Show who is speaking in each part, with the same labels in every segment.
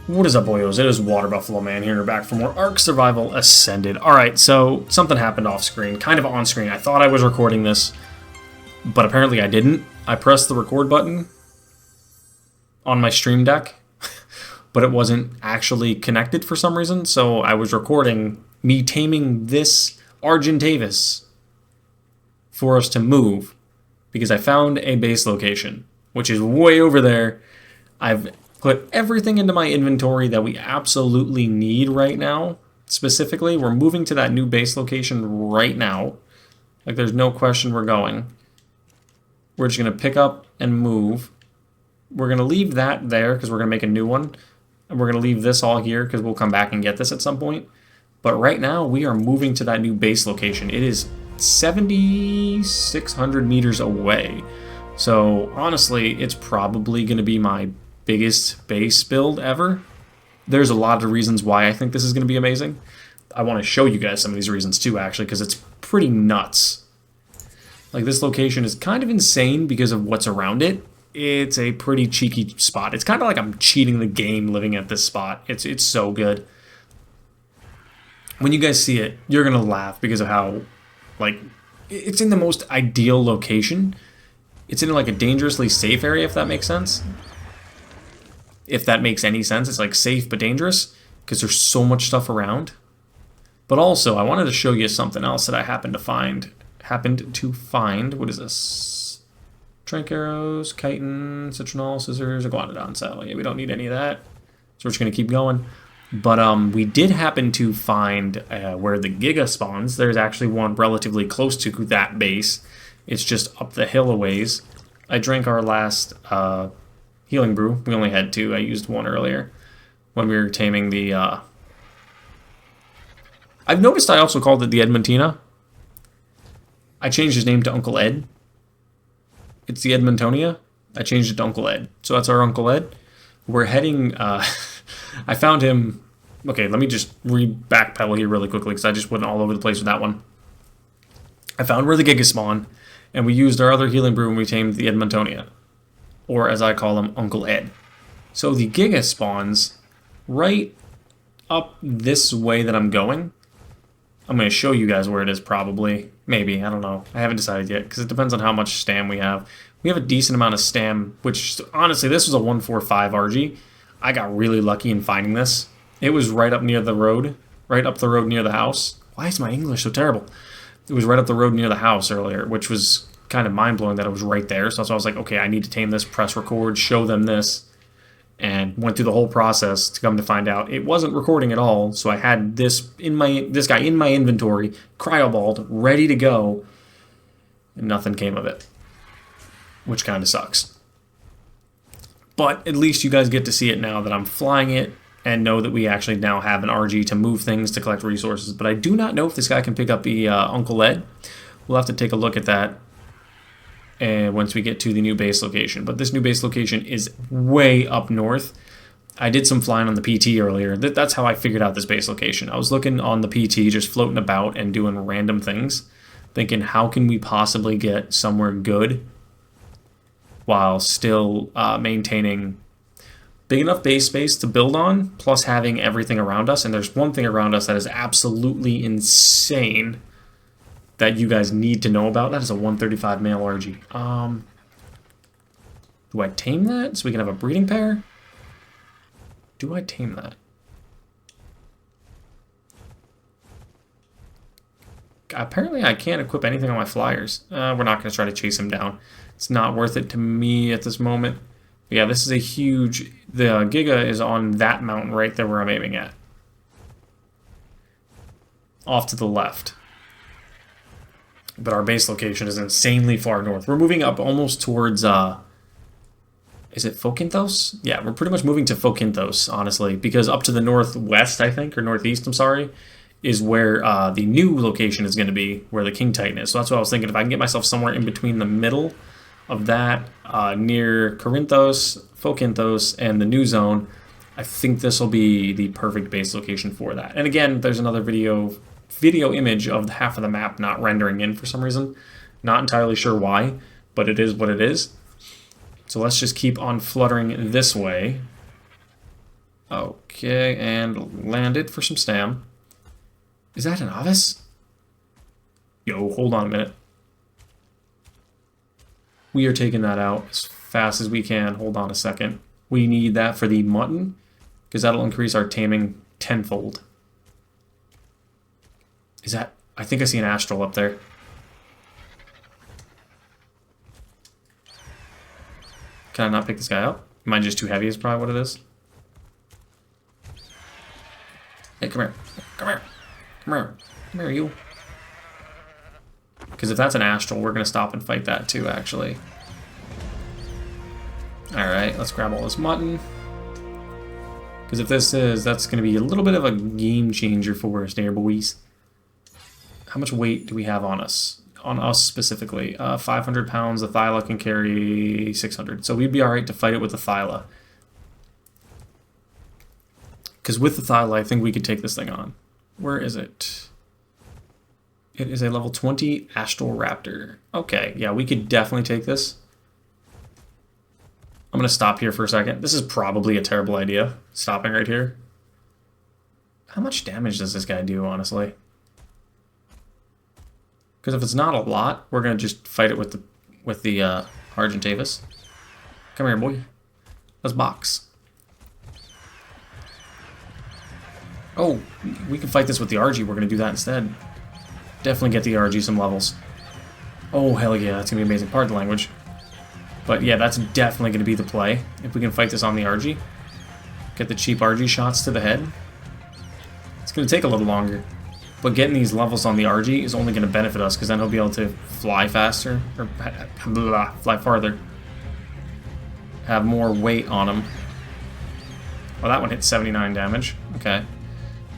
Speaker 1: What is up, boyos? It is Water Buffalo Man here, back for more Ark Survival Ascended. Alright, so something happened off screen, kind of on screen. I thought I was recording this, but apparently I didn't. I pressed the record button on my stream deck, but it wasn't actually connected for some reason, so I was recording me taming this Argentavis for us to move, because I found a base location, which is way over there. I've put everything into my inventory that we absolutely need right now. Specifically, we're moving to that new base location right now. Like, there's no question we're going. We're just going to pick up and move. We're going to leave that there because we're going to make a new one. And we're going to leave this all here because we'll come back and get this at some point. But right now, we are moving to that new base location. It is 7,600 meters away. So, honestly, it's probably going to be my biggest base build ever. There's a lot of reasons why I think this is going to be amazing. I want to show you guys some of these reasons too, actually, because it's pretty nuts. Like, this location is kind of insane because of what's around it. It's a pretty cheeky spot. It's kind of like I'm cheating the game living at this spot. It's so good. When you guys see it, you're going to laugh because of how, like, it's in the most ideal location. It's in, like, a dangerously safe area, if that makes sense. If that makes any sense. It's like safe but dangerous because there's so much stuff around. But also, I wanted to show you something else that I happened to find. What is this? Trank arrows, chitin, citronal, scissors, iguanodon cell. Yeah, we don't need any of that. So we're just going to keep going. But we did happen to find where the Giga spawns. There's actually one relatively close to that base. It's just up the hill a ways. I drank our last healing brew. We only had two. I used one earlier when we were taming the... I've noticed I also called it the Edmontina. I changed his name to Uncle Ed. It's the Edmontonia. I changed it to Uncle Ed. So that's our Uncle Ed. We're heading... I found him... Okay, let me just backpedal here really quickly because I just went all over the place with that one. I found where the Giga spawn, and we used our other healing brew when we tamed the Edmontonia. Or as I call him, Uncle Ed. So the Giga spawns right up this way that I'm going. I'm going to show you guys where it is probably. Maybe, I don't know. I haven't decided yet because it depends on how much stam we have. We have a decent amount of stam, which honestly, this was a 145 RG. I got really lucky in finding this. It was right up near the road, right up the road near the house. Why is my English so terrible? It was right up the road near the house earlier, which was kind of mind-blowing that it was right there. So that's why I was like, okay, I need to tame this, press record, show them this, and went through the whole process to come to find out it wasn't recording at all. So I had this guy in my inventory, cryoballed, ready to go, and nothing came of it, which kind of sucks. But at least you guys get to see it now that I'm flying it and know that we actually now have an RG to move things, to collect resources. But I do not know if this guy can pick up the Uncle Ed. We'll have to take a look at that once we get to the new base location. But this new base location is way up north. I did some flying on the PT earlier. That's how I figured out this base location. I was looking on the PT, just floating about and doing random things, thinking, how can we possibly get somewhere good while still maintaining big enough base space to build on, plus having everything around us. And there's one thing around us that is absolutely insane that you guys need to know about. That is a 135 male RG. Do I tame that so we can have a breeding pair? Do I tame that? Apparently I can't equip anything on my flyers. We're not going to try to chase him down. It's not worth it to me at this moment. But yeah, this is a huge... The Giga is on that mountain right there where I'm aiming at. Off to the left. But our base location is insanely far north. We're moving up almost towards... is it Fokinthos? Yeah, we're pretty much moving to Fokinthos, honestly. Because up to the northwest, I think, or northeast, I'm sorry, is where the new location is going to be, where the King Titan is. So that's what I was thinking. If I can get myself somewhere in between the middle of that, near Corinthos, Fokinthos, and the new zone, I think this will be the perfect base location for that. And again, there's another video image of half of the map not rendering in for some reason. Not entirely sure why, but it is what it is. So let's just keep on fluttering this way. Okay, and landed for some stam. Is that an novice? Yo, hold on a minute. We are taking that out as fast as we can. Hold on a second. We need that for the mutton, because that'll increase our taming tenfold. Is that... I think I see an astral up there. Can I not pick this guy up? Am I just too heavy is probably what it is. Hey, come here. Come here. Come here. Come here, you. Because if that's an astral, we're going to stop and fight that too, actually. Alright, let's grab all this mutton. Because if this is, that's going to be a little bit of a game changer for us there, boys. How much weight do we have on us? On us specifically. 500 pounds. The Thyla can carry 600. So we'd be alright to fight it with the Thyla. Because with the Thyla, I think we could take this thing on. Where is it? It is a level 20 astral raptor. Okay, yeah, we could definitely take this. I'm going to stop here for a second. This is probably a terrible idea, stopping right here. How much damage does this guy do, honestly? Because if it's not a lot, we're going to just fight it with the Argentavis. Come here, boy. Let's box. Oh, we can fight this with the RG. We're going to do that instead. Definitely get the RG some levels. Oh, hell yeah. That's going to be amazing. Pardon the language. But yeah, that's definitely going to be the play. If we can fight this on the RG. Get the cheap RG shots to the head. It's going to take a little longer. But getting these levels on the RG is only going to benefit us, because then he'll be able to fly faster. Or fly farther. Have more weight on him. Well, that one hit 79 damage. Okay.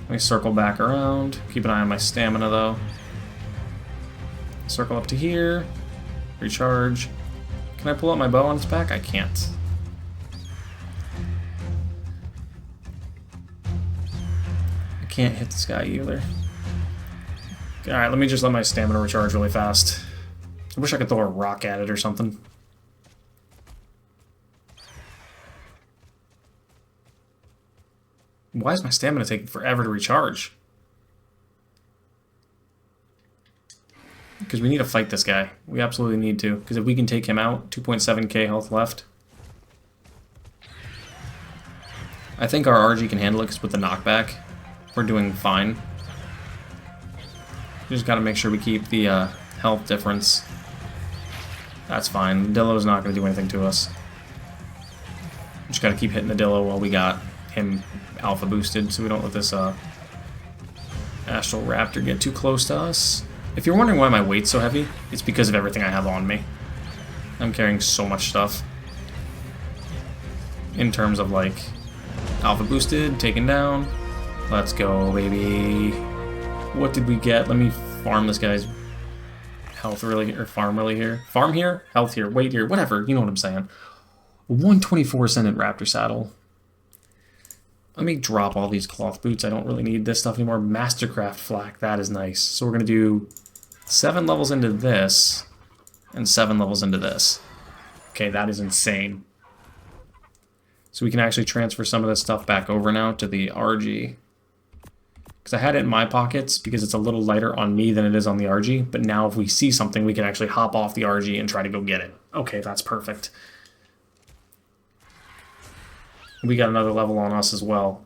Speaker 1: Let me circle back around. Keep an eye on my stamina, though. Circle up to here. Recharge. Can I pull out my bow on its back? I can't. I can't hit this guy either. Alright, let me just let my stamina recharge really fast. I wish I could throw a rock at it or something. Why is my stamina taking forever to recharge? Because we need to fight this guy. We absolutely need to. Because if we can take him out, 2.7k health left. I think our RG can handle it, because with the knockback, we're doing fine. We just got to make sure we keep the health difference. That's fine. Dillo's not going to do anything to us. Just got to keep hitting the Dillo while we got him alpha boosted, so we don't let this astral raptor get too close to us. If you're wondering why my weight's so heavy, it's because of everything I have on me. I'm carrying so much stuff. In terms of, like, alpha boosted, taken down. Let's go, baby. What did we get? Let me farm this guy's health really, or farm really here. Farm here, health here, weight here, whatever. You know what I'm saying. 124 Ascendant Raptor Saddle. Let me drop all these cloth boots. I don't really need this stuff anymore. Mastercraft Flak, that is nice. So we're going to do 7 levels into this, and 7 levels into this. Okay, that is insane. So we can actually transfer some of this stuff back over now to the RG. Because I had it in my pockets, because it's a little lighter on me than it is on the RG. But now if we see something, we can actually hop off the RG and try to go get it. Okay, that's perfect. We got another level on us as well.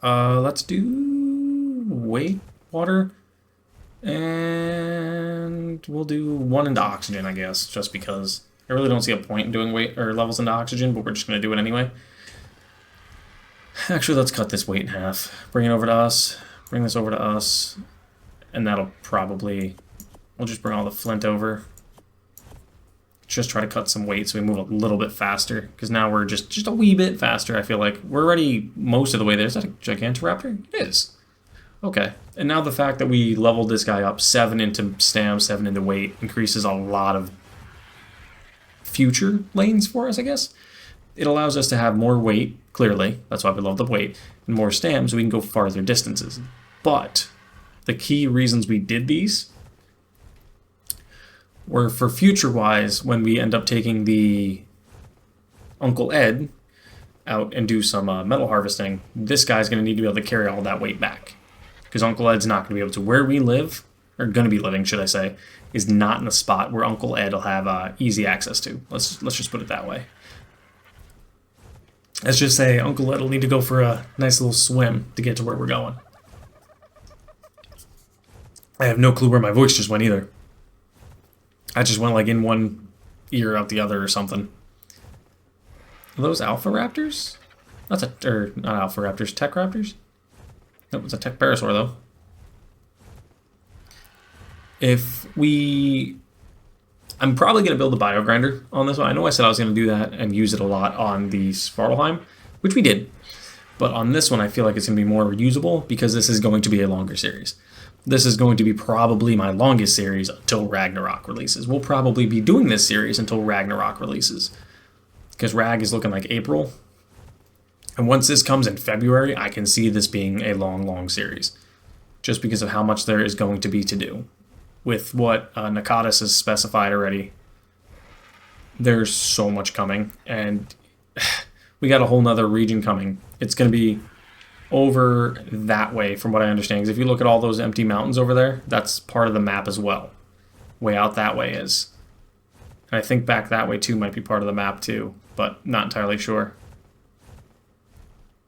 Speaker 1: Let's do weight, water, and we'll do 1 into oxygen, I guess, just because I really don't see a point in doing weight or levels into oxygen, but we're just going to do it anyway. Actually, let's cut this weight in half. Bring it over to us, bring this over to us, and that'll probably, we'll just bring all the flint over. Just try to cut some weight so we move a little bit faster, because now we're just a wee bit faster. I feel like we're already most of the way there. Is that a Gigantoraptor? It is. Okay, and now the fact that we leveled this guy up 7 into stam, 7 into weight increases a lot of future lanes for us, I guess. It allows us to have more weight, clearly. That's why we leveled up weight, and more stam so we can go farther distances. But the key reasons we did these were for future-wise when we end up taking the Uncle Ed out and do some metal harvesting, this guy's going to need to be able to carry all that weight back. Because Uncle Ed's not going to be able to. Where we live, or going to be living, should I say, is not in a spot where Uncle Ed will have easy access to. Let's just put it that way. Let's just say Uncle Ed will need to go for a nice little swim to get to where we're going. I have no clue where my voice just went either. I just went like in one ear out the other or something. Are those alpha raptors? Or not alpha raptors, tech raptors? Nope, it's a tech parasaur though. I'm probably going to build a bio grinder on this one. I know I said I was going to do that and use it a lot on the Svartalheim, which we did. But on this one, I feel like it's going to be more reusable because this is going to be a longer series. This is going to be probably my longest series until Ragnarok releases. We'll probably be doing this series until Ragnarok releases. Because Rag is looking like April. And once this comes in February, I can see this being a long, long series. Just because of how much there is going to be to do. With what Nakatis has specified already, there's so much coming. And we got a whole nother region coming. It's going to be over that way, from what I understand. Because if you look at all those empty mountains over there, that's part of the map as well. Way out that way is. And I think back that way too might be part of the map too, but not entirely sure.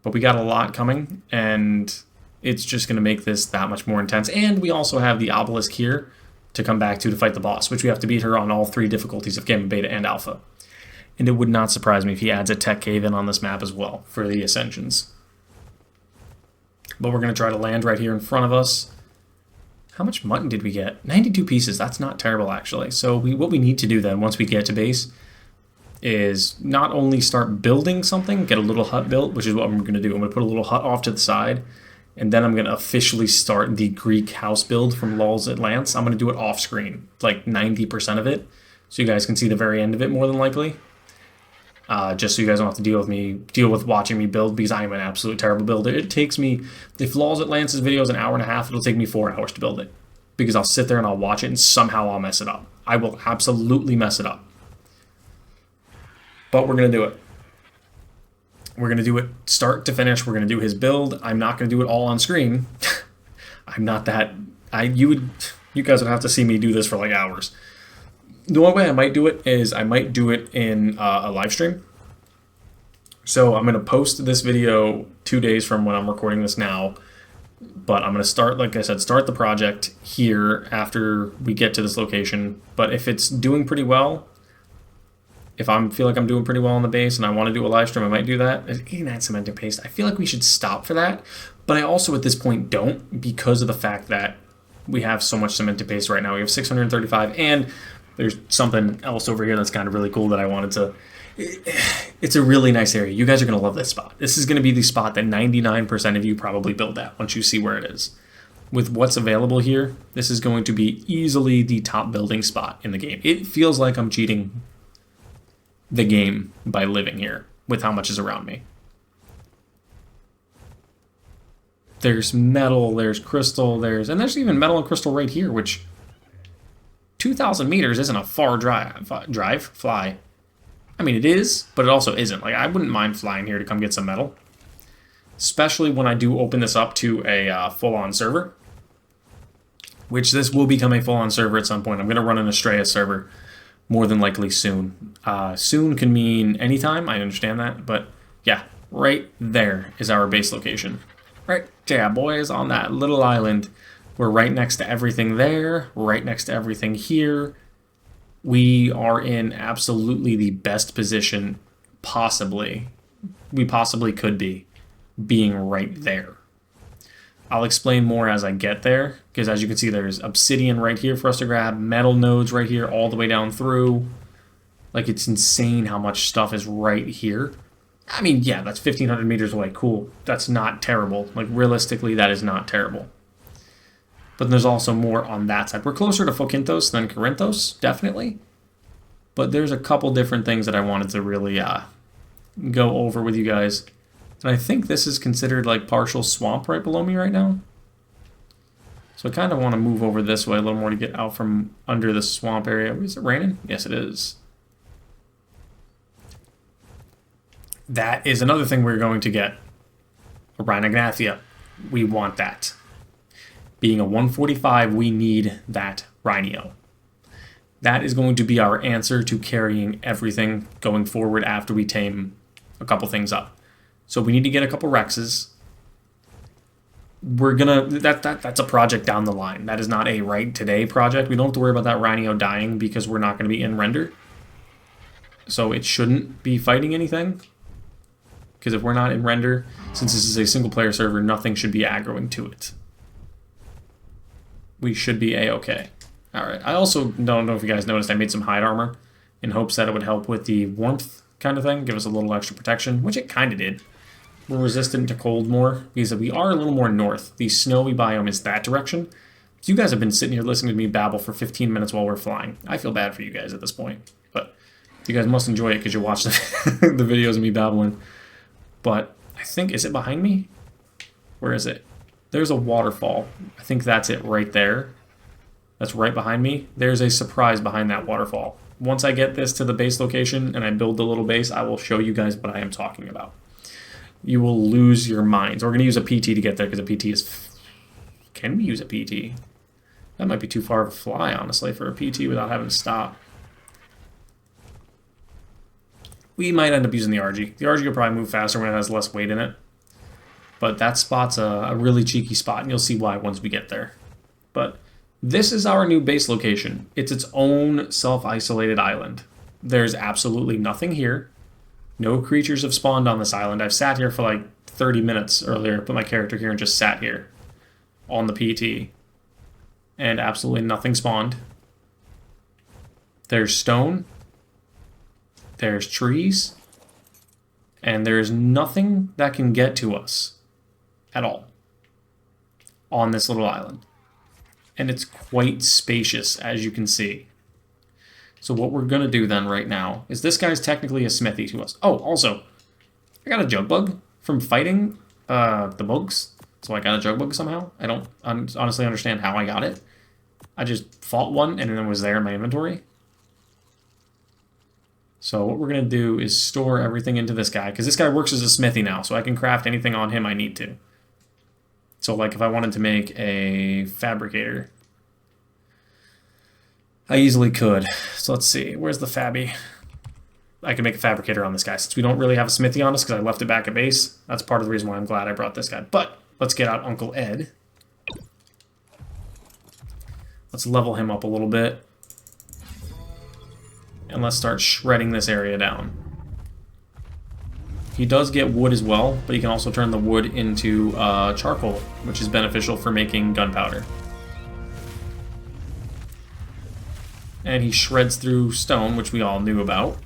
Speaker 1: But we got a lot coming, and it's just going to make this that much more intense. And we also have the obelisk here to come back to fight the boss, which we have to beat her on all 3 difficulties of Gamma, Beta, and Alpha. And it would not surprise me if he adds a tech cave in on this map as well for the Ascensions. But we're going to try to land right here in front of us. How much mutton did we get? 92 pieces. That's not terrible, actually. So what we need to do then, once we get to base, is not only start building something, get a little hut built, which is what I'm going to do. I'm going to put a little hut off to the side, and then I'm going to officially start the Greek house build from Lulz at Lance. I'm going to do it off screen, like 90% of it, so you guys can see the very end of it more than likely. Just so you guys don't have to deal with watching me build, because I am an absolute terrible builder. It takes me, if Lulz at Lance's video is an hour and a half, it'll take me 4 hours to build it. Because I'll sit there and I'll watch it and somehow I'll mess it up. I will absolutely mess it up. But we're going to do it. We're going to do it start to finish. We're going to do his build. I'm not going to do it all on screen. I'm not that... You guys would have to see me do this for like hours. The only way I might do it is I might do it in a live stream. So I'm going to post this video 2 days from when I'm recording this now. But I'm going to start, like I said, start the project here after we get to this location. But if it's doing pretty well, if I feel like I'm doing pretty well on the base and I want to do a live stream, I might do that. There's 89 cement and paste. I feel like we should stop for that. But I also at this point don't, because of the fact that we have so much cement and paste right now. We have 635, and there's something else over here that's kind of really cool that I wanted to... It's a really nice area. You guys are going to love this spot. This is going to be the spot that 99% of you probably build at once you see where it is. With what's available here, this is going to be easily the top building spot in the game. It feels like I'm cheating the game by living here with how much is around me. There's metal, there's crystal, and there's even metal and crystal right here, which 2,000 meters isn't a far fly. I mean, it is, but it also isn't. Like, I wouldn't mind flying here to come get some metal. Especially when I do open this up to a full-on server. Which this will become a full-on server at some point. I'm going to run an Astraeos server more than likely soon. Soon can mean anytime, I understand that. But, yeah, right there is our base location. Right there, boys, on that little island. We're right next to everything there, right next to everything here. We are in absolutely the best position we possibly could be, being right there. I'll explain more as I get there, because as you can see, there's obsidian right here for us to grab, metal nodes right here all the way down through. Like, it's insane how much stuff is right here. I mean, yeah, that's 1,500 meters away. Cool. That's not terrible. Like, realistically, that is not terrible. But there's also more on that side. We're closer to Phokinthos than Corinthos, definitely. But there's a couple different things that I wanted to really go over with you guys. And I think this is considered like partial swamp right below me right now. So I kind of want to move over this way a little more to get out from under the swamp area. Is it raining? Yes, it is. That is another thing we're going to get. A Rhinognathia. We want that. Being a 145, we need that Rhino. That is going to be our answer to carrying everything going forward after we tame a couple things up. So we need to get a couple Rexes. We're gonna that's a project down the line. That is not a right today project. We don't have to worry about that Rhino dying because we're not going to be in render. So it shouldn't be fighting anything. Because if we're not in render, since this is a single player server, nothing should be aggroing to it. We should be a-okay. Alright, I also don't know if you guys noticed I made some hide armor in hopes that it would help with the warmth kind of thing, give us a little extra protection, which it kind of did. We're resistant to cold more, because we are a little more north. The snowy biome is that direction. So you guys have been sitting here listening to me babble for 15 minutes while we're flying. I feel bad for you guys at this point, but you guys must enjoy it because you watch the, the videos of me babbling. But I think, is it behind me? Where is it? There's a waterfall. I think that's it right there. That's right behind me. There's a surprise behind that waterfall. Once I get this to the base location and I build the little base, I will show you guys what I am talking about. You will lose your minds. We're going to use a PT to get there because a PT is... Can we use a PT? That might be too far of a fly, honestly, for a PT without having to stop. We might end up using the RG. The RG will probably move faster when it has less weight in it. But that spot's a really cheeky spot, and you'll see why once we get there. But this is our new base location. It's its own self-isolated island. There's absolutely nothing here. No creatures have spawned on this island. I've sat here for like 30 minutes earlier, put my character here and just sat here on the PT. And absolutely nothing spawned. There's stone. There's trees. And there's nothing that can get to us at all on this little island. And it's quite spacious, as you can see. So what we're going to do then right now is this guy's technically a smithy to us. Oh, also, I got a jug bug from fighting the bugs. So I got a jug bug somehow. I don't honestly understand how I got it. I just fought one and then it was there in my inventory. So what we're going to do is store everything into this guy, because this guy works as a smithy now, so I can craft anything on him I need to. So like if I wanted to make a fabricator, I easily could. So let's see, where's the Fabby? I can make a fabricator on this guy. Since we don't really have a smithy on us because I left it back at base, that's part of the reason why I'm glad I brought this guy. But let's get out Uncle Ed. Let's level him up a little bit. And let's start shredding this area down. He does get wood as well, but he can also turn the wood into charcoal, which is beneficial for making gunpowder. And he shreds through stone, which we all knew about.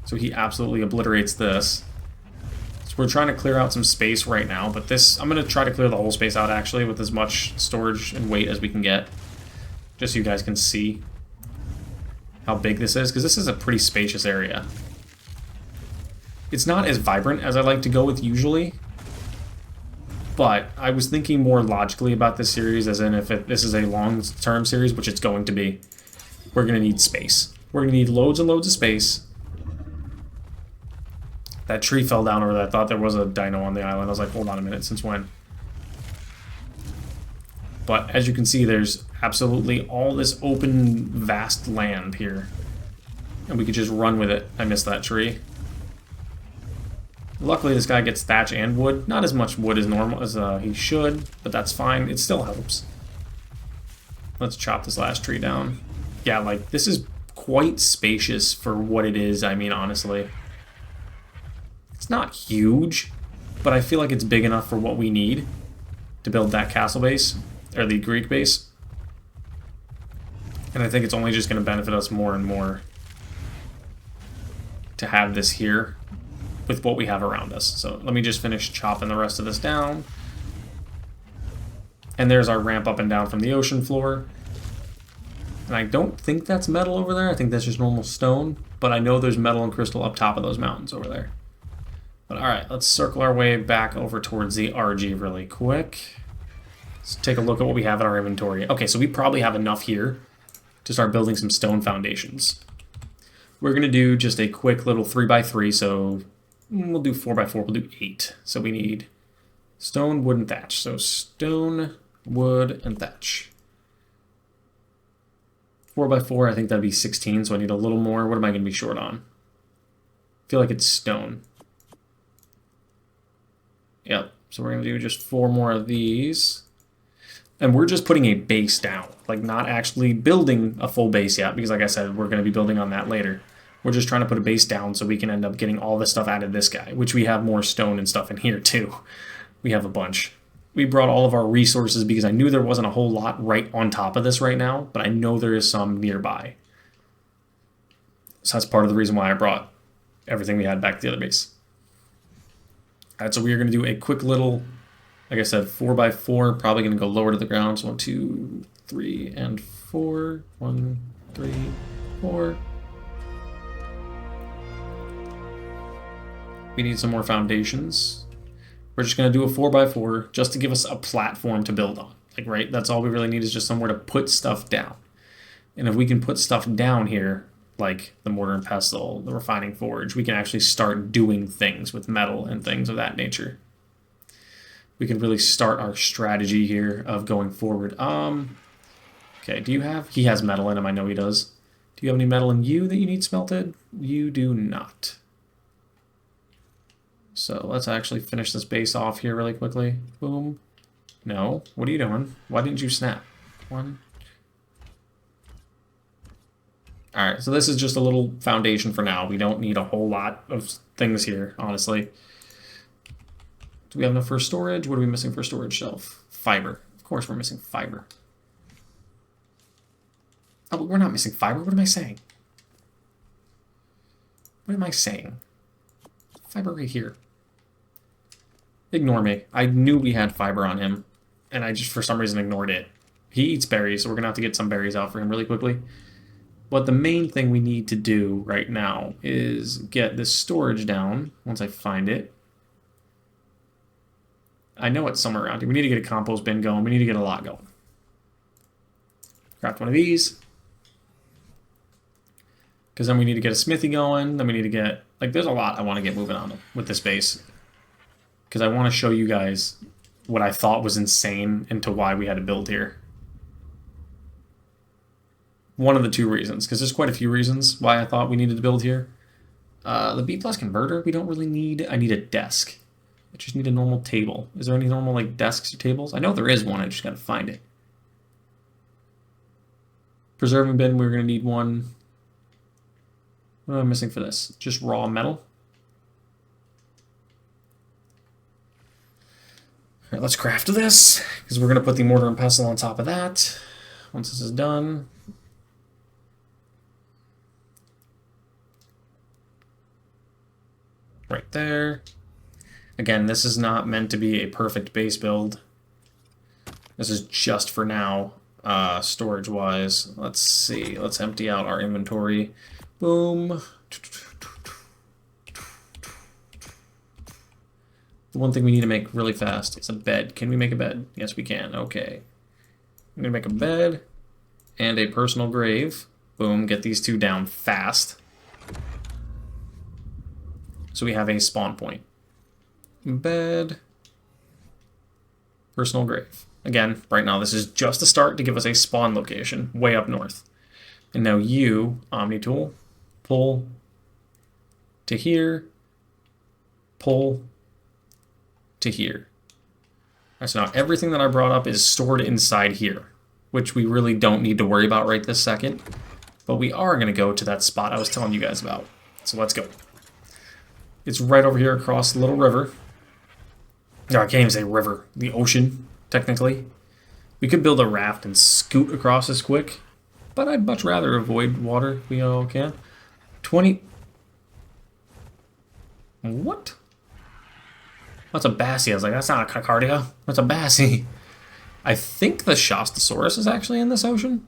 Speaker 1: So he absolutely obliterates this. So we're trying to clear out some space right now, but this, I'm going to try to clear the whole space out actually with as much storage and weight as we can get. Just so you guys can see how big this is, because this is a pretty spacious area. It's not as vibrant as I like to go with usually, but I was thinking more logically about this series, as in if this is a long-term series, which it's going to be, we're going to need space. We're going to need loads and loads of space. That tree fell down over there. I thought there was a dino on the island. I was like, hold on a minute, since when? But as you can see, there's absolutely all this open, vast land here. And we could just run with it. I missed that tree. Luckily, this guy gets thatch and wood. Not as much wood as normal as he should, but that's fine. It still helps. Let's chop this last tree down. Yeah, like, this is quite spacious for what it is, I mean, honestly. It's not huge, but I feel like it's big enough for what we need to build that castle base, or the Greek base. And I think it's only just going to benefit us more and more to have this here with what we have around us. So let me just finish chopping the rest of this down. And there's our ramp up and down from the ocean floor. And I don't think that's metal over there. I think that's just normal stone. But I know there's metal and crystal up top of those mountains over there. But alright, let's circle our way back over towards the RG really quick. Let's take a look at what we have in our inventory. Okay, so we probably have enough here to start building some stone foundations. We're going to do just a quick little 3x3, so we'll do 4x4, we'll do 8. So we need stone, wood, and thatch. So stone, wood, and thatch. 4x4, I think that'd be 16, so I need a little more. What am I going to be short on? I feel like it's stone. Yep, so we're going to do just 4 more of these. And we're just putting a base down, like not actually building a full base yet, because like I said, we're going to be building on that later. We're just trying to put a base down so we can end up getting all this stuff out of this guy, which we have more stone and stuff in here too. We have a bunch. We brought all of our resources because I knew there wasn't a whole lot right on top of this right now, but I know there is some nearby. So that's part of the reason why I brought everything we had back to the other base. All right, so we are going to do a quick little, like I said, 4x4, probably going to go lower to the ground. So 1, 2, 3, and 4. 1, 3, 4. We need some more foundations. We're just going to do a 4x4 just to give us a platform to build on. Like, right? That's all we really need is just somewhere to put stuff down. And if we can put stuff down here, like the mortar and pestle, the refining forge, we can actually start doing things with metal and things of that nature. We can really start our strategy here of going forward. Okay, do you have... He has metal in him, I know he does. Do you have any metal in you that you need smelted? You do not. So let's actually finish this base off here really quickly. Boom. No. What are you doing? Why didn't you snap? 1. Alright, so this is just a little foundation for now. We don't need a whole lot of things here, honestly. Do we have enough for storage? What are we missing for storage shelf? Fiber. Of course we're missing fiber. Oh, but we're not missing fiber. What am I saying? What am I saying? Fiber right here. Ignore me. I knew we had fiber on him, and I just, for some reason, ignored it. He eats berries, so we're going to have to get some berries out for him really quickly. But the main thing we need to do right now is get this storage down once I find it. I know it's somewhere around here. We need to get a compost bin going. We need to get a lot going. Craft one of these. Because then we need to get a smithy going. Then we need to get... Like, there's a lot I want to get moving on with this base. Because I want to show you guys what I thought was insane into why we had to build here. One of the 2 reasons. Because there's quite a few reasons why I thought we needed to build here. The B+ converter, we don't really need... I need a desk. I just need a normal table. Is there any normal, like, desks or tables? I know there is one. I just got to find it. Preserving bin, we're going to need one. What am I missing for this? Just raw metal? Alright, let's craft this, because we're going to put the mortar and pestle on top of that. Once this is done. Right there. Again, this is not meant to be a perfect base build. This is just for now, storage-wise. Let's see. Let's empty out our inventory. Boom. The one thing we need to make really fast is a bed. Can we make a bed? Yes, we can. Okay. I'm going to make a bed and a personal grave. Boom. Get these 2 down fast. So we have a spawn point. Bed. Personal grave. Again, right now this is just a start to give us a spawn location way up north. And now you, Omni Tool, pull to here, pull to here. Right, so now everything that I brought up is stored inside here, which we really don't need to worry about right this second. But we are going to go to that spot I was telling you guys about. So let's go. It's right over here across the little river. No, I can't even say river. The ocean, technically. We could build a raft and scoot across this quick. But I'd much rather avoid water if we all can. 20... What? That's a bassie. I was like, that's not a Cacardia. That's a bassie. I think the Shastasaurus is actually in this ocean.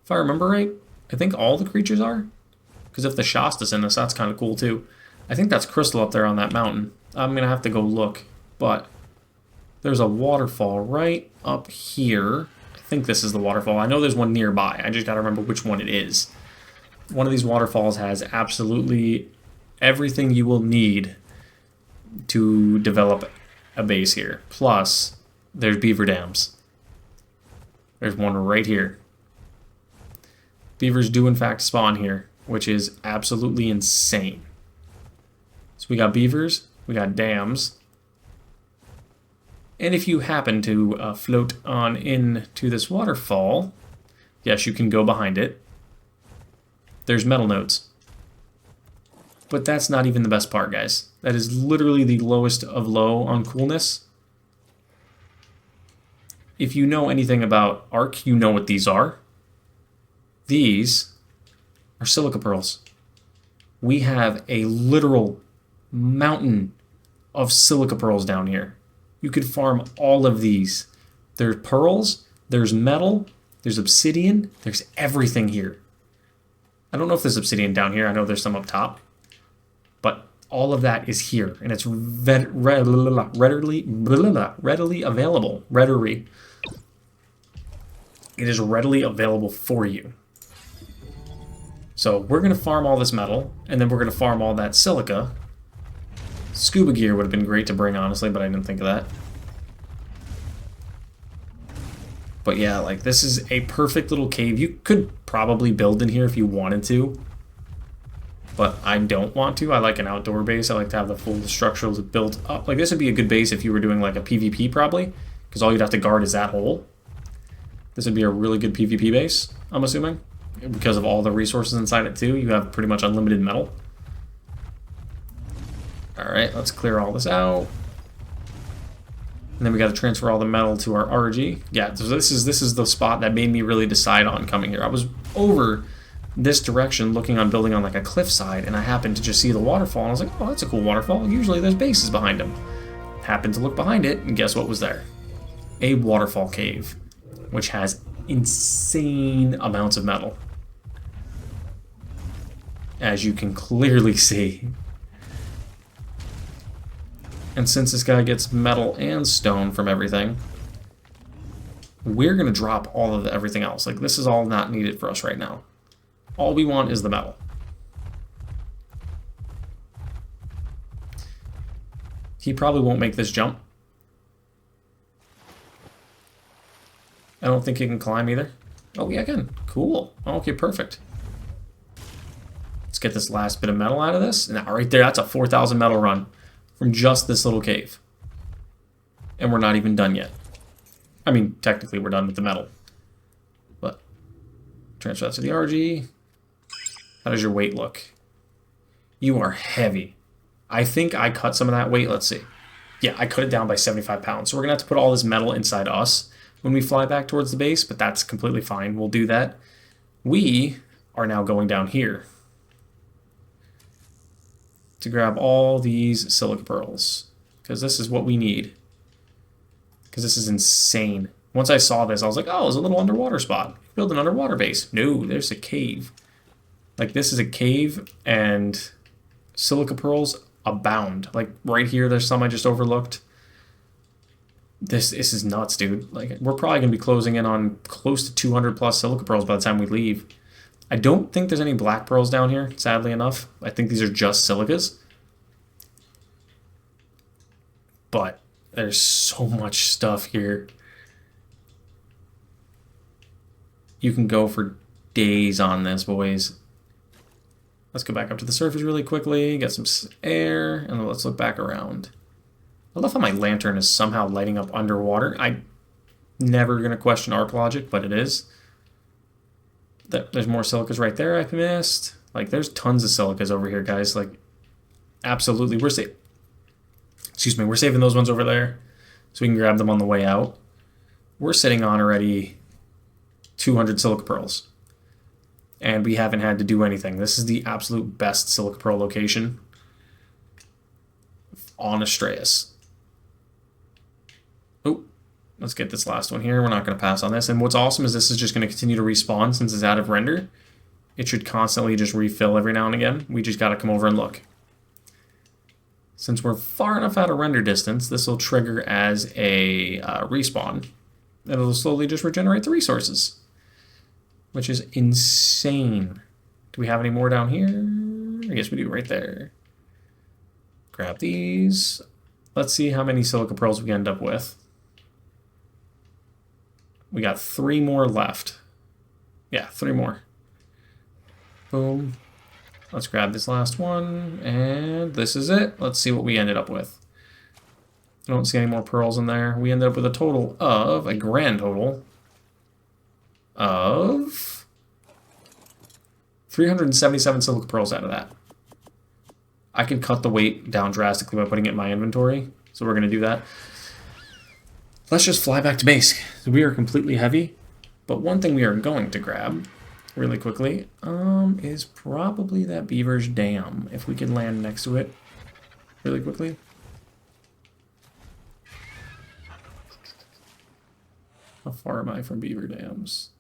Speaker 1: If I remember right. I think all the creatures are. Because if the Shasta's in this, that's kind of cool too. I think that's Crystal up there on that mountain. I'm going to have to go look. But there's a waterfall right up here. I think this is the waterfall. I know there's one nearby. I just got to remember which one it is. One of these waterfalls has absolutely everything you will need to develop a base here. Plus, there's beaver dams. There's one right here. Beavers do in fact spawn here, which is absolutely insane. So we got beavers, we got dams, and if you happen to float on into this waterfall, yes, you can go behind it. There's metal nodes. But that's not even the best part, guys. That is literally the lowest of low on coolness. If you know anything about Ark, you know what these are. These are silica pearls. We have a literal mountain of silica pearls down here. You could farm all of these. There's pearls, there's metal, there's obsidian, there's everything here. I don't know if there's obsidian down here. I know there's some up top. But all of that is here, and it's readily available. It is readily available for you. So we're going to farm all this metal, and then we're going to farm all that silica. Scuba gear would have been great to bring, honestly, but I didn't think of that. But yeah, like, this is a perfect little cave. You could probably build in here if you wanted to, but I don't want to. I like an outdoor base. I like to have the full structurals built up. Like, this would be a good base if you were doing like a PvP probably, because all you'd have to guard is that hole. This would be a really good PvP base, I'm assuming, because of all the resources inside it too. You have pretty much unlimited metal. Alright, let's clear all this out. And then we got to transfer all the metal to our RG. Yeah, so this is the spot that made me really decide on coming here. I was over this direction looking on building on like a cliffside, and I happened to just see the waterfall, and I was like, oh, that's a cool waterfall. Usually there's bases behind them. Happened to look behind it, and guess what was there? A waterfall cave, which has insane amounts of metal, as you can clearly see. And since this guy gets metal and stone from everything, we're going to drop all of everything else. Like, this is all not needed for us right now. All we want is the metal. He probably won't make this jump. I don't think he can climb either. Oh, yeah, I can. Cool. Okay, perfect. Let's get this last bit of metal out of this. Now, right there, that's a 4,000 metal run from just this little cave. And we're not even done yet. I mean, technically, we're done with the metal. But transfer that to the RG. How does your weight look? You are heavy. I think I cut some of that weight. Let's see. Yeah, I cut it down by 75 pounds. So we're going to have to put all this metal inside us when we fly back towards the base, but that's completely fine. We'll do that. We are now going down here to grab all these silica pearls, because this is what we need. Because this is insane. Once I saw this, I was like, oh, it's a little underwater spot. Build an underwater base. No, there's a cave. Like, this is a cave, and silica pearls abound. Like, right here, there's some I just overlooked. This is nuts, dude. Like, we're probably going to be closing in on close to 200 plus silica pearls by the time we leave. I don't think there's any black pearls down here, sadly enough. I think these are just silicas. But there's so much stuff here. You can go for days on this, boys. Let's go back up to the surface really quickly, get some air, and then let's look back around. I love how my lantern is somehow lighting up underwater. I'm never going to question arc logic, but it is. There's more silicas right there I missed. Like, there's tons of silicas over here, guys. Like, absolutely. We're saving those ones over there so we can grab them on the way out. We're sitting on already 200 silica pearls, and we haven't had to do anything. This is the absolute best silica pearl location on Astraeos. Oh, let's get this last one here. We're not going to pass on this. And what's awesome is this is just going to continue to respawn since it's out of render. It should constantly just refill every now and again. We just got to come over and look. Since we're far enough out of render distance, this will trigger as a respawn. And it'll slowly just regenerate the resources, which is insane. Do we have any more down here? I guess we do right there. Grab these. Let's see how many silica pearls we end up with. We got 3 more left. Yeah, 3 more. Boom. Let's grab this last one, and this is it. Let's see what we ended up with. I don't see any more pearls in there. We ended up with a total of, a grand total of 377 silica pearls out of that. I can cut the weight down drastically by putting it in my inventory, so we're going to do that. Let's just fly back to base. We are completely heavy, but one thing we are going to grab really quickly is probably that beaver's dam, if we can land next to it really quickly. How far am I from beaver dams?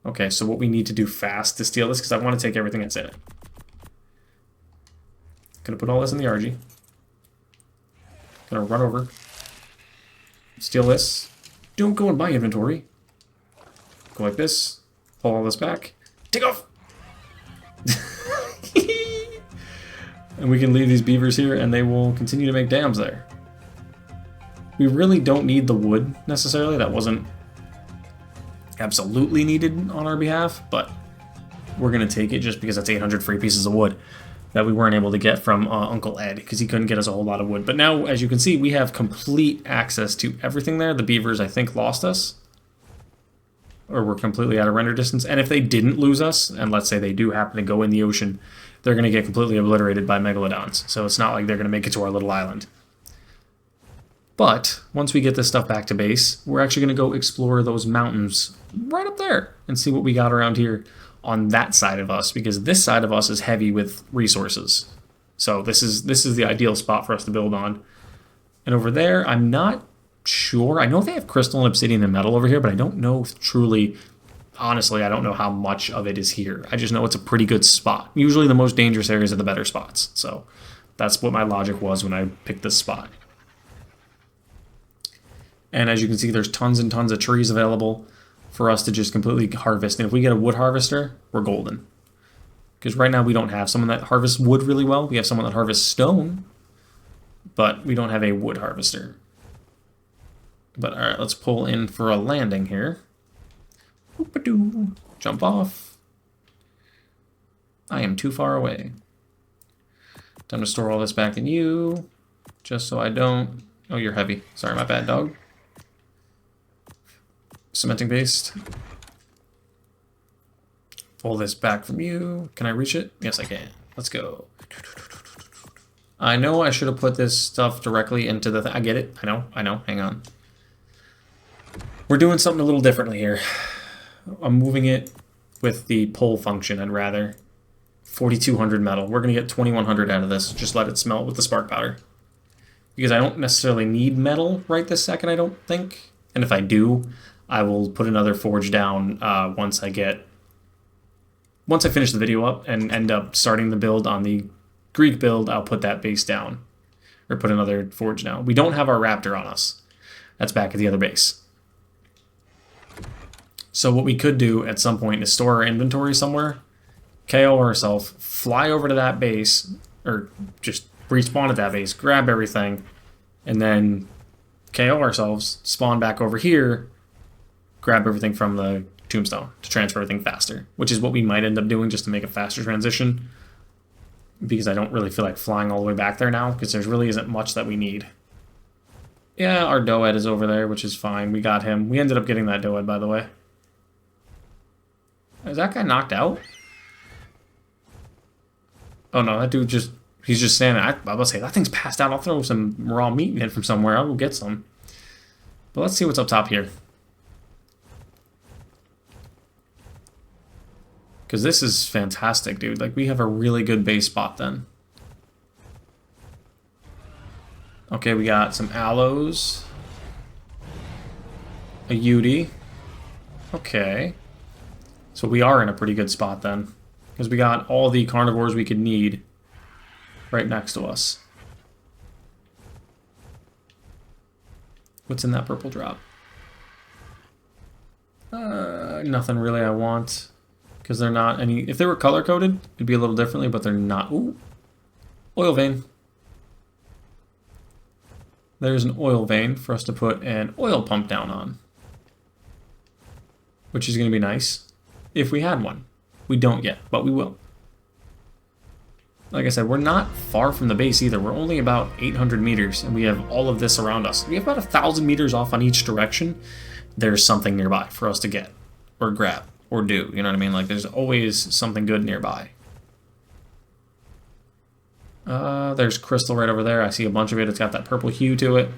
Speaker 1: Okay, so what we need to do fast to steal this, because I want to take everything that's in it. Gonna put all this in the RG. Gonna run over. Steal this. Don't go in my inventory. Go like this. Pull all this back. Take off! And we can leave these beavers here and they will continue to make dams there. We really don't need the wood necessarily. That wasn't absolutely needed on our behalf, but we're going to take it just because that's 800 free pieces of wood that we weren't able to get from Uncle Ed because he couldn't get us a whole lot of wood. But now, as you can see, we have complete access to everything there. The beavers, I think, lost us, or were completely out of render distance. And if they didn't lose us, and let's say they do happen to go in the ocean, they're going to get completely obliterated by megalodons. So it's not like they're going to make it to our little island. But once we get this stuff back to base, we're actually going to go explore those mountains right up there and see what we got around here on that side of us, because this side of us is heavy with resources. So this is the ideal spot for us to build on. And over there, I'm not sure. I know they have crystal and obsidian and metal over here, but I don't know truly. Honestly, I don't know how much of it is here. I just know it's a pretty good spot. Usually the most dangerous areas are the better spots. So that's what my logic was when I picked this spot. And as you can see, there's tons and tons of trees available for us to just completely harvest. And if we get a wood harvester, we're golden. Because right now we don't have someone that harvests wood really well. We have someone that harvests stone, but we don't have a wood harvester. But all right, let's pull in for a landing here. Whoop-a-doo. Jump off. I am too far away. Time to store all this back in you, just so I don't... Oh, you're heavy. Sorry, my bad, dog. Cementing paste. Pull this back from you. Can I reach it? Yes, I can. Let's go. I know I should have put this stuff directly into the... I get it. I know. Hang on. We're doing something a little differently here. I'm moving it with the pull function, I'd rather. 4,200 metal. We're going to get 2,100 out of this. Just let it smelt with the spark powder. Because I don't necessarily need metal right this second, I don't think. And if I do, I will put another forge down once I finish the video up and end up starting the build on the Greek build. I'll put that base down, or put another forge down. We don't have our raptor on us. That's back at the other base. So what we could do at some point is store our inventory somewhere, KO ourselves, fly over to that base, or just respawn at that base, grab everything, and then KO ourselves, spawn back over here, grab everything from the tombstone to transfer everything faster, which is what we might end up doing just to make a faster transition, because I don't really feel like flying all the way back there now, because there really isn't much that we need. Yeah, our Doed is over there, which is fine. We got him. We ended up getting that Doed, by the way. Is that guy knocked out? Oh no, that dude just... He's just standing. I was about to say, that thing's passed out. I'll throw some raw meat in from somewhere. I'll go get some. But let's see what's up top here. Because this is fantastic, dude. Like, we have a really good base spot then. Okay, we got some aloes. A Yudi. Okay. So we are in a pretty good spot then. Because we got all the carnivores we could need right next to us. What's in that purple drop? Nothing really I want. because they're not any... If they were color-coded, it'd be a little differently, but they're not. Ooh. Oil vein. There's an oil vein for us to put an oil pump down on, which is going to be nice if we had one. We don't yet, but we will. Like I said, we're not far from the base either. We're only about 800 meters, and we have all of this around us. We have about 1,000 meters off on each direction. There's something nearby for us to get, or grab, or do. You know what I mean? Like, there's always something good nearby. There's crystal right over there. I see a bunch of it. It's got that purple hue to it.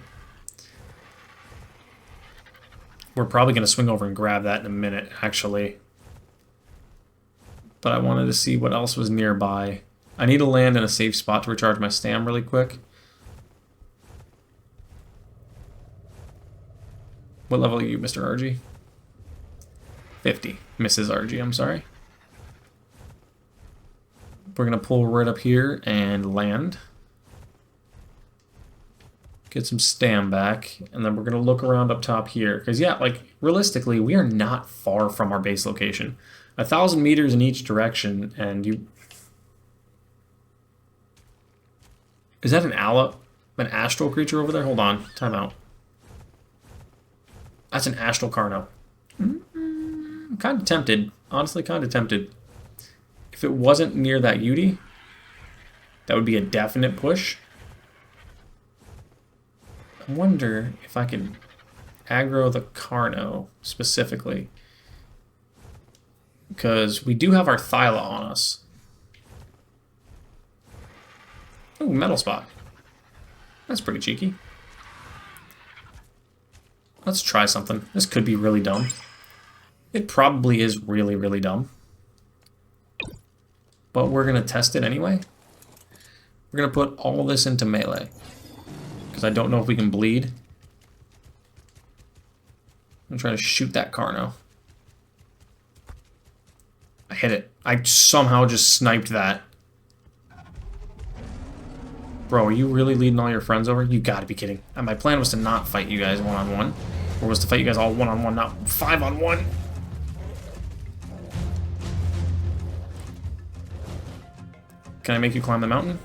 Speaker 1: We're probably going to swing over and grab that in a minute, actually. But I wanted to see what else was nearby. I need to land in a safe spot to recharge my stam really quick. What level are you, Mr. RG? 50. Mrs. RG, I'm sorry. We're going to pull right up here and land. Get some stam back. And then we're going to look around up top here. Because, yeah, like, realistically, we are not far from our base location. 1,000 meters in each direction, and you... Is that an astral creature over there? Hold on. Time out. That's an astral Carno. I'm kind of tempted. Honestly, kind of tempted. If it wasn't near that Yudi, that would be a definite push. I wonder if I can aggro the Carno specifically. Because we do have our Thyla on us. Oh, metal spot. That's pretty cheeky. Let's try something. This could be really dumb. It probably is really, really dumb. But we're going to test it anyway. We're going to put all this into melee. Because I don't know if we can bleed. I'm going to try to shoot that Carno. I hit it. I somehow just sniped that. Bro, are you really leading all your friends over? You gotta be kidding. And my plan was to not fight you guys one-on-one. Or was to fight you guys all one-on-one, not 5-on-1. Can I make you climb the mountain?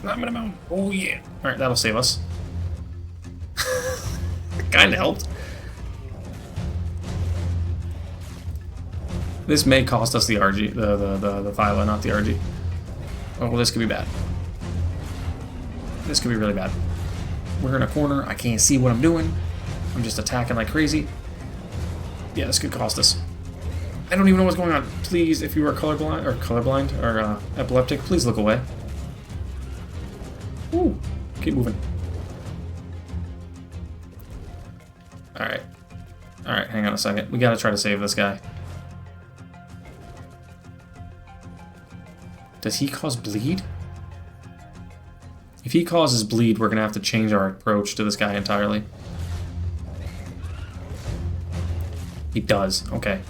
Speaker 1: Climb the mountain. Oh, yeah. Alright, that'll save us. Kinda helped. This may cost us the RG, the Thyla, not the RG. Oh, well, this could be bad. This could be really bad. We're in a corner. I can't see what I'm doing. I'm just attacking like crazy. Yeah, this could cost us. I don't even know what's going on. Please, if you are colorblind or epileptic, please look away. Ooh, keep moving. Alright. Alright, hang on a second. We gotta try to save this guy. Does he cause bleed? If he causes bleed, we're going to have to change our approach to this guy entirely. He does. Okay.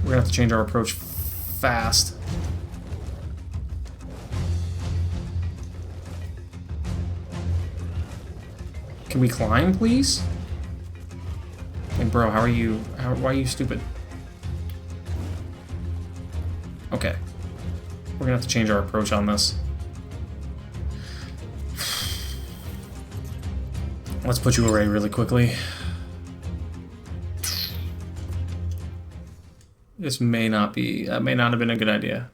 Speaker 1: We're going to have to change our approach fast. Can we climb, please? Like, bro, how are you... why are you stupid? Okay. We're going to have to change our approach on this. Let's put you away really quickly. This may not be... That may not have been a good idea.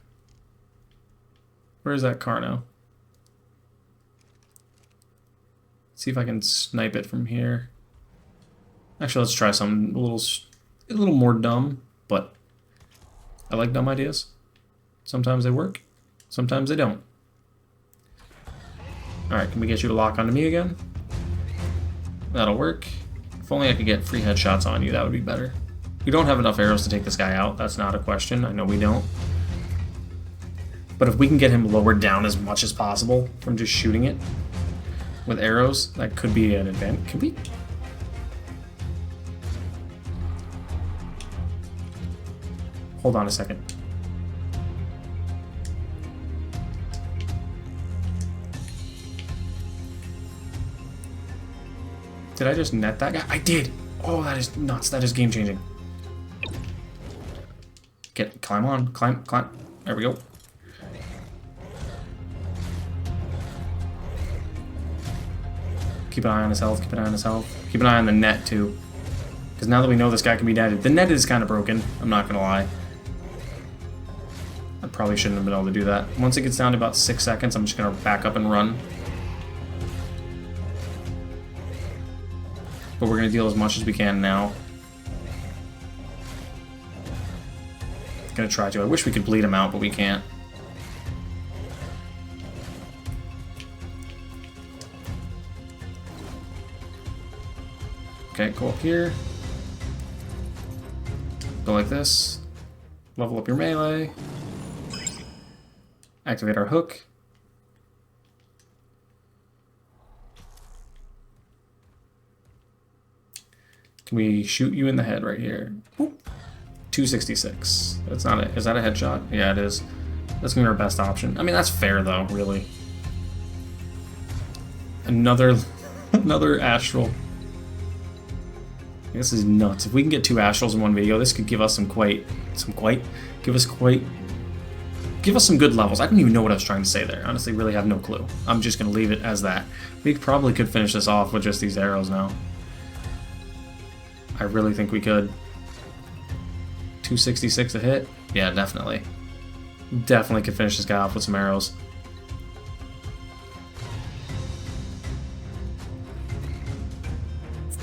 Speaker 1: Where's that Carno? Let's see if I can snipe it from here. Actually, let's try something a little more dumb, but I like dumb ideas. Sometimes they work, sometimes they don't. Alright, can we get you to lock onto me again? That'll work. If only I could get free headshots on you, that would be better. We don't have enough arrows to take this guy out, that's not a question, I know we don't. But if we can get him lowered down as much as possible from just shooting it with arrows, that could be an advantage. Can we? Hold on a second. Did I just net that guy? I did! Oh, that is nuts. That is game-changing. Climb on. Climb. There we go. Keep an eye on his health. Keep an eye on his health. Keep an eye on the net, too. Because now that we know this guy can be netted, the net is kind of broken. I'm not going to lie. I probably shouldn't have been able to do that. Once it gets down to about 6 seconds, I'm just going to back up and run. But we're going to deal as much as we can now. Going to try to. I wish we could bleed him out, but we can't. Okay, go up here. Go like this. Level up your melee. Activate our hook. Can we shoot you in the head right here? Boop. 266. That's not it. Is that a headshot? Yeah, it is. That's gonna be our best option. I mean, that's fair though, really. Another astral. This is nuts. If we can get 2 astrals in one video, this could give us give us some good levels. I didn't even know what I was trying to say there. Honestly, really have no clue. I'm just gonna leave it as that. We probably could finish this off with just these arrows now. I really think we could. 266 a hit? Yeah, definitely. Definitely could finish this guy off with some arrows.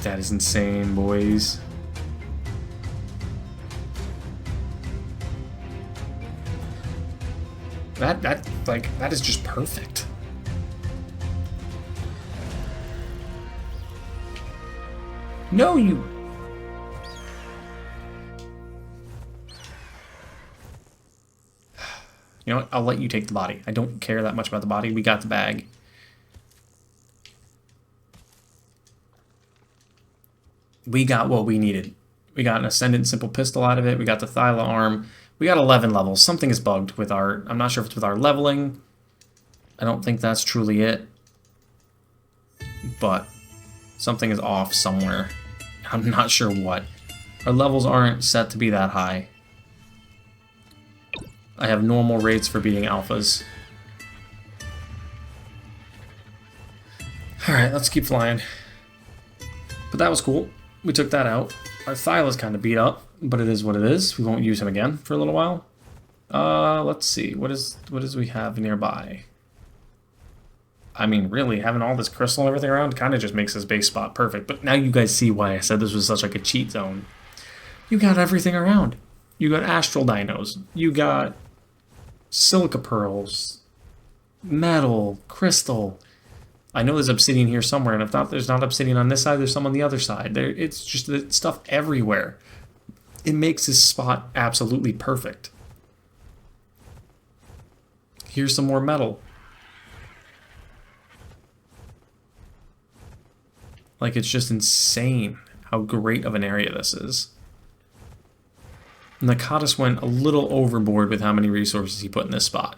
Speaker 1: That is insane, boys. That is just perfect. No, you... You know what? I'll let you take the body. I don't care that much about the body. We got the bag. We got what we needed. We got an Ascendant Simple Pistol out of it. We got the Thyla Arm. We got 11 levels. Something is bugged with our... I'm not sure if it's with our leveling. I don't think that's truly it. But something is off somewhere. I'm not sure what. Our levels aren't set to be that high. I have normal rates for beating alphas. Alright, let's keep flying. But that was cool. We took that out. Our Thyla's kind of beat up, but it is what it is. We won't use him again for a little while. Let's see. What does we have nearby? I mean, really, having all this crystal and everything around kind of just makes this base spot perfect. But now you guys see why I said this was such like a cheat zone. You got everything around. You got astral dinos. You got silica pearls, metal, crystal. I know there's obsidian here somewhere, and if not, there's not obsidian on this side, there's some on the other side. It's just the stuff everywhere. It makes this spot absolutely perfect. Here's some more metal. Like, it's just insane how great of an area this is. Nakatis went a little overboard with how many resources he put in this spot.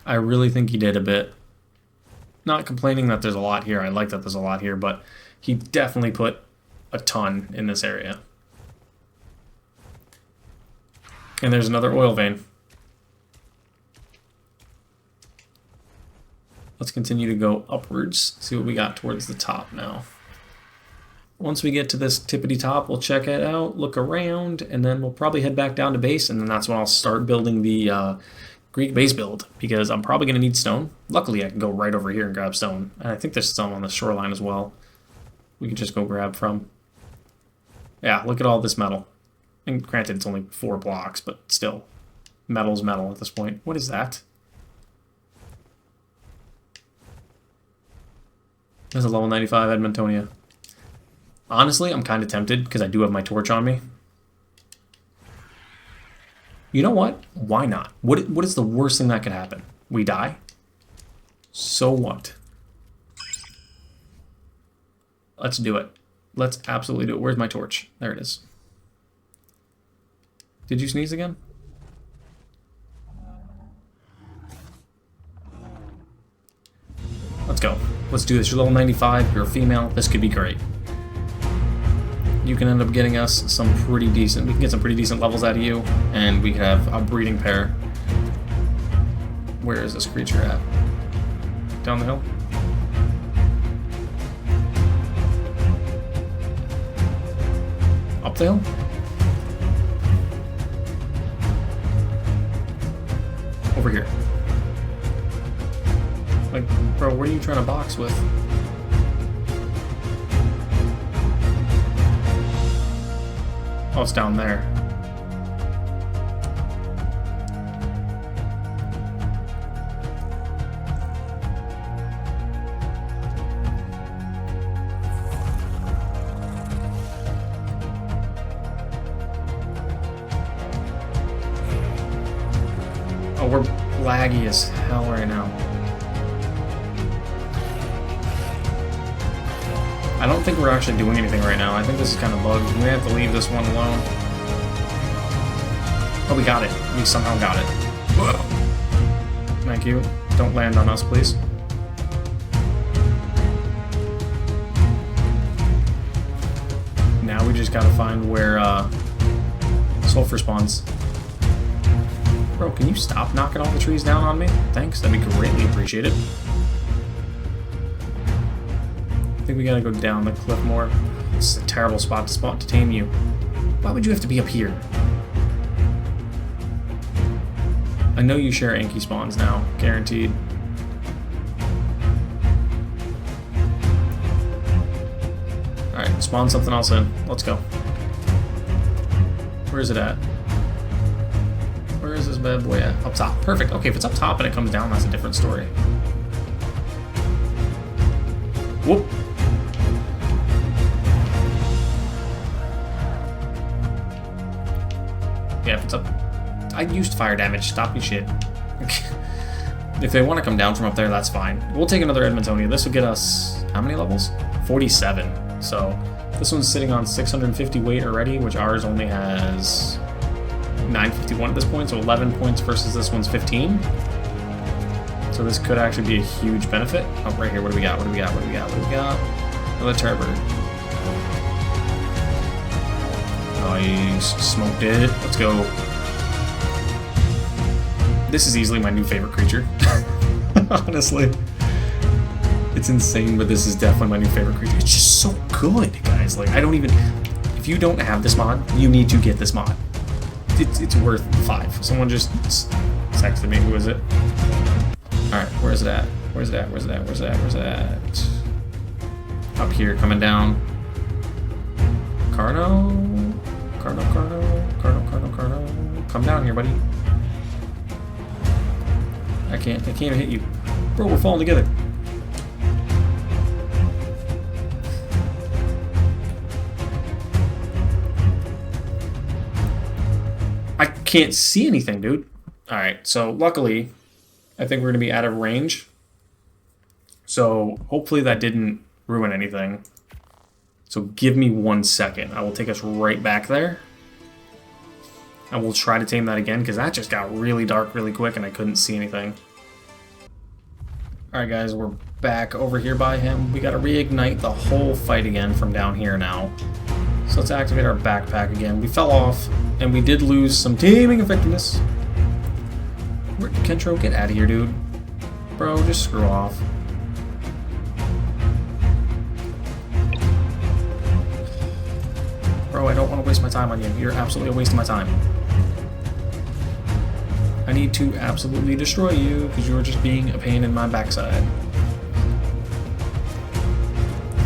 Speaker 1: I really think he did a bit. Not complaining that there's a lot here. I like that there's a lot here, but he definitely put a ton in this area. And there's another oil vein. Let's continue to go upwards, see what we got towards the top now. Once we get to this tippity top, we'll check it out, look around, and then we'll probably head back down to base, and then that's when I'll start building the Greek base build, because I'm probably going to need stone. Luckily, I can go right over here and grab stone, and I think there's some on the shoreline as well. We can just go grab from. Yeah, look at all this metal. And granted, it's only 4 blocks, but still. Metal's metal at this point. What is that? There's a level 95 Edmontonia. Honestly, I'm kind of tempted because I do have my torch on me. You know what? Why not? What is the worst thing that could happen? We die? So what? Let's do it. Let's absolutely do it. Where's my torch? There it is. Did you sneeze again? Let's go. Let's do this. You're level 95. You're a female. This could be great. you can end up getting us some pretty decent... We can get some pretty decent levels out of you, and we could have a breeding pair. Where is this creature at? Down the hill? Up the hill? Over here. Like, bro, what are you trying to box with? Oh, it's down there. Oh, we're laggy as hell right now. I don't think we're actually doing anything right now. I think this is kind of bugged. We may have to leave this one alone. Oh, we got it. We somehow got it. Whoa. Thank you. Don't land on us, please. Now we just gotta find where sulfur spawns. Bro, can you stop knocking all the trees down on me? Thanks, that'd be greatly appreciated. I think we gotta go down the cliff more. This is a terrible spot to tame you. Why would you have to be up here? I know you share Anki spawns now, guaranteed. Alright, spawn something else in. Let's go. Where is it at? Where is this bad boy at? Up top. Perfect. Okay, if it's up top and it comes down, that's a different story. Whoop. Yeah, if it's up... I used fire damage. Stop me shit. If they want to come down from up there, that's fine. We'll take another Edmontonia. This will get us... How many levels? 47. So, this one's sitting on 650 weight already, which ours only has 951 at this point, so 11 points versus this one's 15. So this could actually be a huge benefit. Oh, right here. What do we got? What do we got? What do we got? What do we got? Another Terrorbird. Nice. Smoked it. Let's go. This is easily my new favorite creature. Honestly. It's insane, but this is definitely my new favorite creature. It's just so good, guys. Like, I don't even... If you don't have this mod, you need to get this mod. It's worth 5. Someone just texted me. Who is it? Alright, where's it at? Where's it at? Where's it at? Where's it at? Where's it at? Up here, coming down. Carno? Carno. Come down here, buddy. I can't even hit you. Bro, we're falling together. I can't see anything, dude. Alright, so luckily, I think we're going to be out of range. So hopefully that didn't ruin anything. So give me 1 second. I will take us right back there. And we'll try to tame that again, because that just got really dark really quick and I couldn't see anything. Alright guys, we're back over here by him. We got to reignite the whole fight again from down here now. So let's activate our backpack again. We fell off, and we did lose some taming effectiveness. Where'd Kentro get out of here, dude? Bro, just screw off. Bro, I don't want to waste my time on you. You're absolutely a waste of my time. I need to absolutely destroy you, because you're just being a pain in my backside.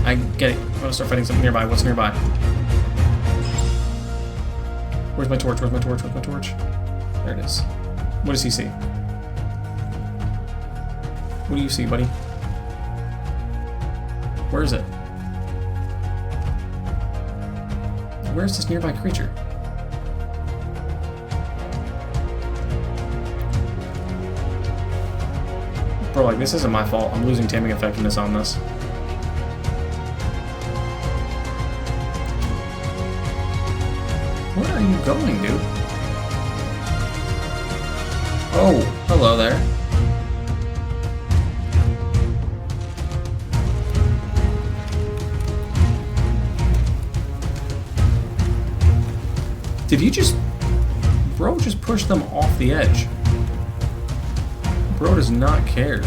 Speaker 1: I get it. I'm gonna start fighting something nearby. What's nearby? Where's my torch? Where's my torch? Where's my torch? There it is. What does he see? What do you see, buddy? Where is it? Where's this nearby creature? Bro, like, this isn't my fault. I'm losing taming effectiveness on this. Where are you going, dude? Oh, hello there. Did he just... Bro just pushed them off the edge. Bro does not care.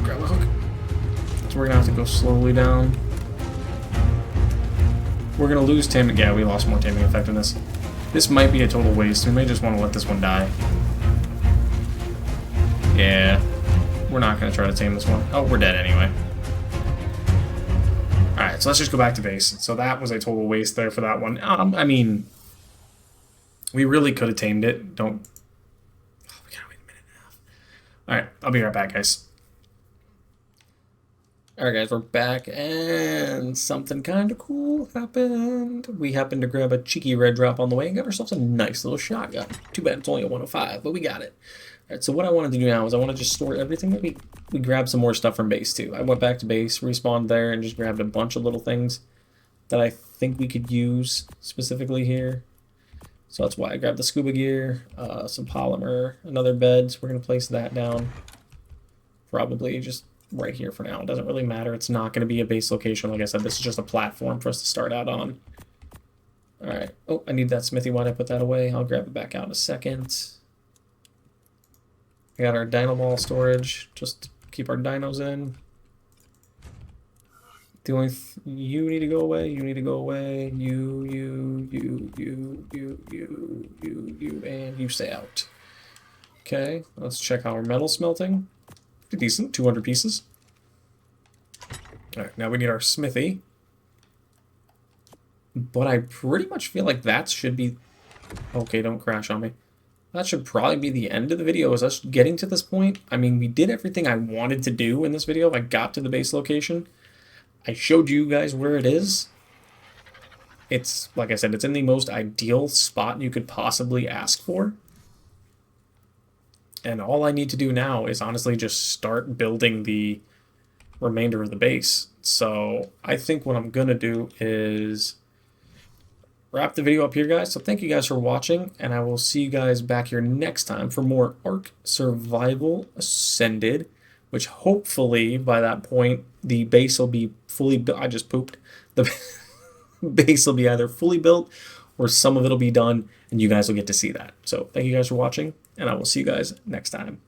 Speaker 1: Grab a hook. So we're gonna have to go slowly down. We're gonna lose taming. Yeah, we lost more taming effectiveness. This might be a total waste. We may just want to let this one die. Yeah. We're not gonna try to tame this one. Oh, we're dead anyway. Alright, so let's just go back to base. So that was a total waste there for that one. I mean, we really could have tamed it. Don't... Oh, we gotta wait a minute and a half. Alright, I'll be right back, guys. Alright, guys, we're back, and something kind of cool happened. We happened to grab a cheeky red drop on the way and got ourselves a nice little shotgun. Too bad it's only a 105, but we got it. Alright, so what I wanted to do now is I want to just store everything that we grabbed some more stuff from base, too. I went back to base, respawned there, and just grabbed a bunch of little things that I think we could use specifically here. So that's why I grabbed the scuba gear, some polymer, another bed, so we're going to place that down. Probably just right here for now. It doesn't really matter. It's not going to be a base location. Like I said, this is just a platform for us to start out on. Alright. Oh, I need that smithy. Why'd I put that away? I'll grab it back out in a second. We got our dino ball storage. Just keep our dinos in. The only you need to go away. You need to go away. You, and you stay out. Okay, let's check how our metal's smelting. Pretty decent, 200 pieces. Alright, now we need our smithy. But I pretty much feel like that should be... Okay, don't crash on me. That should probably be the end of the video, is us getting to this point. I mean, we did everything I wanted to do in this video. I got to the base location. I showed you guys where it is. It's, like I said, it's in the most ideal spot you could possibly ask for. And all I need to do now is honestly just start building the remainder of the base. So I think what I'm going to do is wrap the video up here, guys. So thank you guys for watching, and I will see you guys back here next time for more Ark Survival Ascended, which hopefully by that point the base will be fully built. I just pooped. The base will be either fully built or some of it will be done, and you guys will get to see that. So thank you guys for watching, and I will see you guys next time.